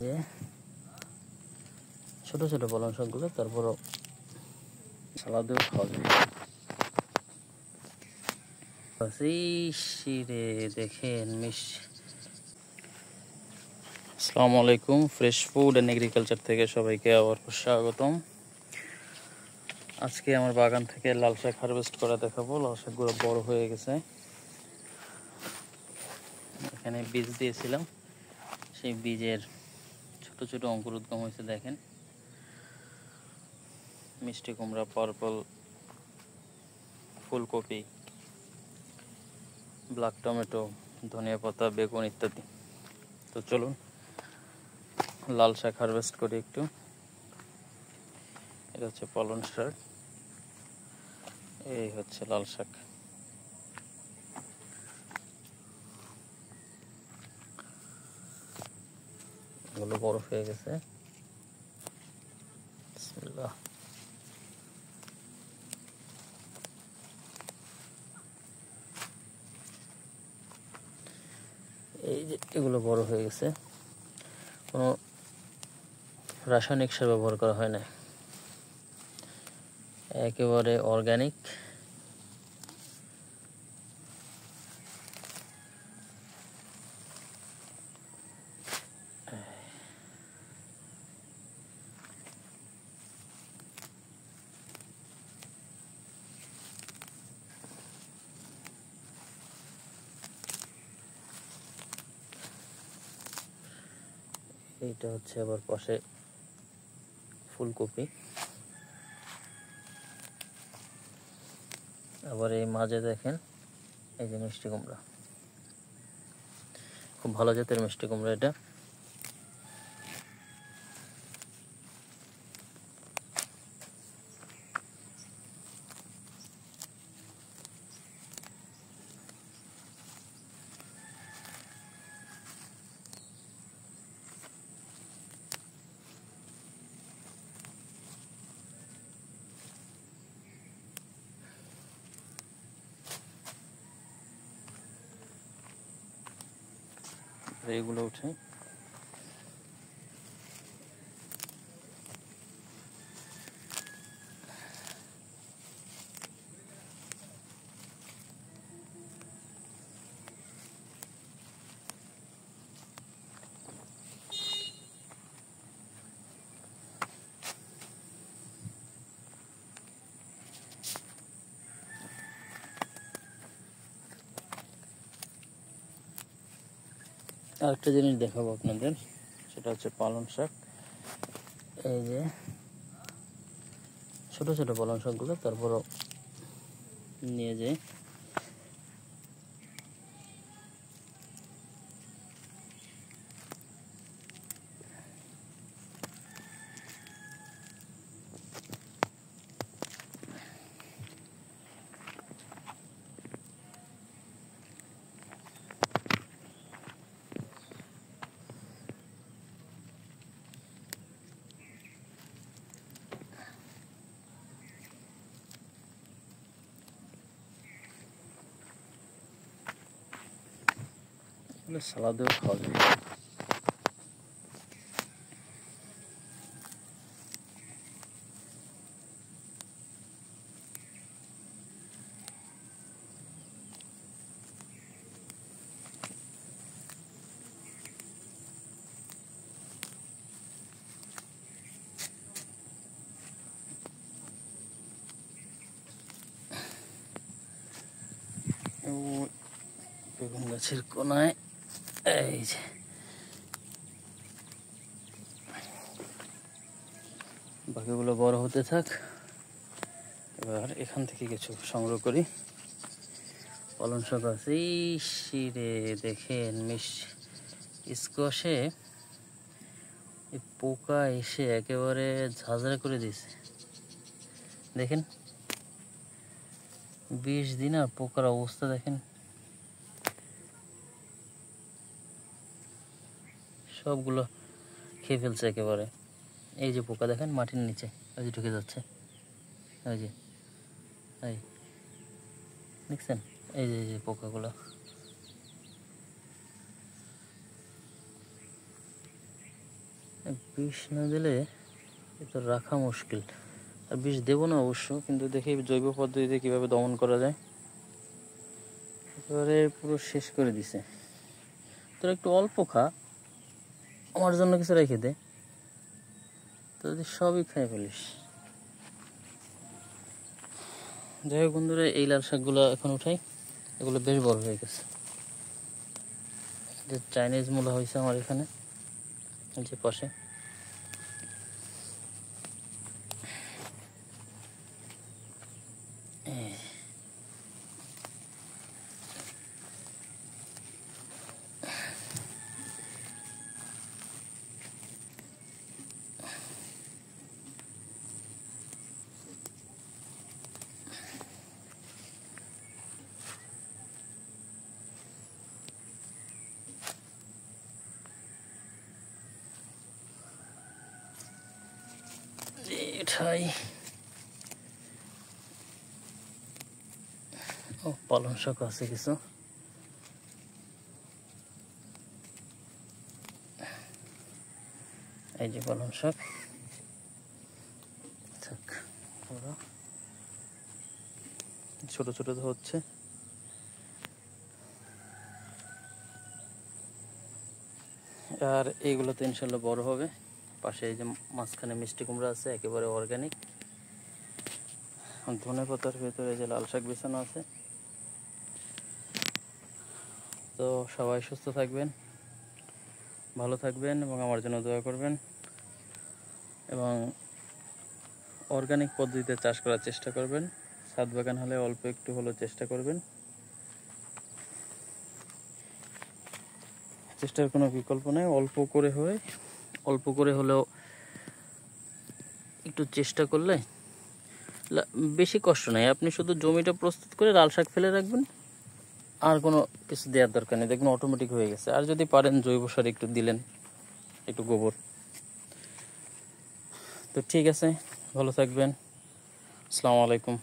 যে ছোট ছোট পালং শাকগুলো, তারপরও সালাদেও খাওয়া যায়। দেখেন আসসালামু আলাইকুম, ফ্রেশ ফুড অ্যান্ড এগ্রিকালচার থেকে সবাইকে আবার স্বাগতম। আজকে আমার বাগান থেকে লাল শাক হারভেস্ট করা দেখাবো। লাল শাকগুলো বড় হয়ে গেছে। এখানে বীজ দিয়েছিলাম, সেই বীজের ছোট ছোট অঙ্কুরোদ্গম হয়েছে। দেখেন, মিষ্টি কুমড়া, পার্পল ফুলকপি, ব্ল্যাক টমেটো, ধনিয়া পাতা, বেগুন ইত্যাদি। তো চলুন লাল শাক হারভেস্ট করি একটু। এটা হচ্ছে পালং শাক, এই হচ্ছে লাল শাক। এগুলো বড় হয়ে গেছে। বিসমিল্লাহ। এই যে এগুলো বড় হয়ে গেছে, কোনো রাসায়নিক সার ব্যবহার করা হয় না, একেবারে অর্গানিক। এইটা হচ্ছে আবার পাশে ফুলকপি, আবার এই মাঝে দেখেন এই যে মিষ্টি কুমড়া, খুব ভালো জাতের মিষ্টি কুমড়া এটা। এইগুলো উঠে আরেকটা জিনিস দেখাবো আপনাদের, সেটা হচ্ছে পালং শাক। এই যে ছোট ছোট পালং শাকগুলো, তারপরও নিয়ে যাই। সালাদেও খাওয়া যায়। বেগুন গাছের কোনায় এই যে বাকিগুলো বড় হতে থাক। এবার এখান থেকে কিছু সংগ্রহ করি। পালং শাক আছে, দেখেন স্কোয়াশে এই পোকা এসে একেবারে ঝাঁঝরা করে দিয়েছে। দেখেন 20 দিন আর পোকার অবস্থা দেখেন, সবগুলো খেয়ে ফেলছে একেবারে। এই যে পোকা দেখেন মাটির নিচে, ওই যে ঢুকে যাচ্ছে, ওই যে এই দেখছেন, এই যে পোকাগুলো। বিষ না দিলে এটা রাখা মুশকিল। আর বিষ দেবো না অবশ্য, কিন্তু দেখি জৈব পদ্ধতিতে কীভাবে দমন করা যায়। এবারে পুরো শেষ করে দিছে। তোর একটু অল্প খা, আমার জন্য কিছু রেখে দে, তো যদি সবই খাই ফেলিস। যাই হোক বন্ধুরা, এই লাল শাকগুলো এখন উঠাই, এগুলো বেশ বড় হয়ে গেছে। যে চাইনিজ মূলা হয়েছে আমার এখানে, যে পাশে এটাই। ও পালং শাক আছে কিছু, এই যে পালং শাক। ছোট ছোট তো হচ্ছে, আর এইগুলো তো ইনশাল্লাহ বড় হবে। পাশে এই যে মাঝখানে মিষ্টি কুমড়া আছে, একেবারে অর্গানিক। ধনেপাতার ভেতরে যে লাল শাক বিছানো আছে। তো সবাই সুস্থ থাকবেন, ভালো থাকবেন এবং আমার জন্য দোয়া করবেন, এবং অর্গানিক পদ্ধতিতে চাষ করার চেষ্টা করবেন। ছাদ বাগান হলে অল্প একটু হলেও চেষ্টা করবেন। চেষ্টার কোনো বিকল্প নেই। অল্প করে হলেও একটু চেষ্টা করলে বেশি কষ্ট নেই। আপনি শুধু জমিটা প্রস্তুত করে লাল শাক ফেলে রাখবেন, আর কোনো কিছু দেওয়ার দরকার নেই, দেখবেন অটোমেটিক হয়ে গেছে। আর যদি পারেন জৈব সার একটু দিলেন, একটু গোবর। তো ঠিক আছে, ভালো থাকবেন। আসসালামু আলাইকুম।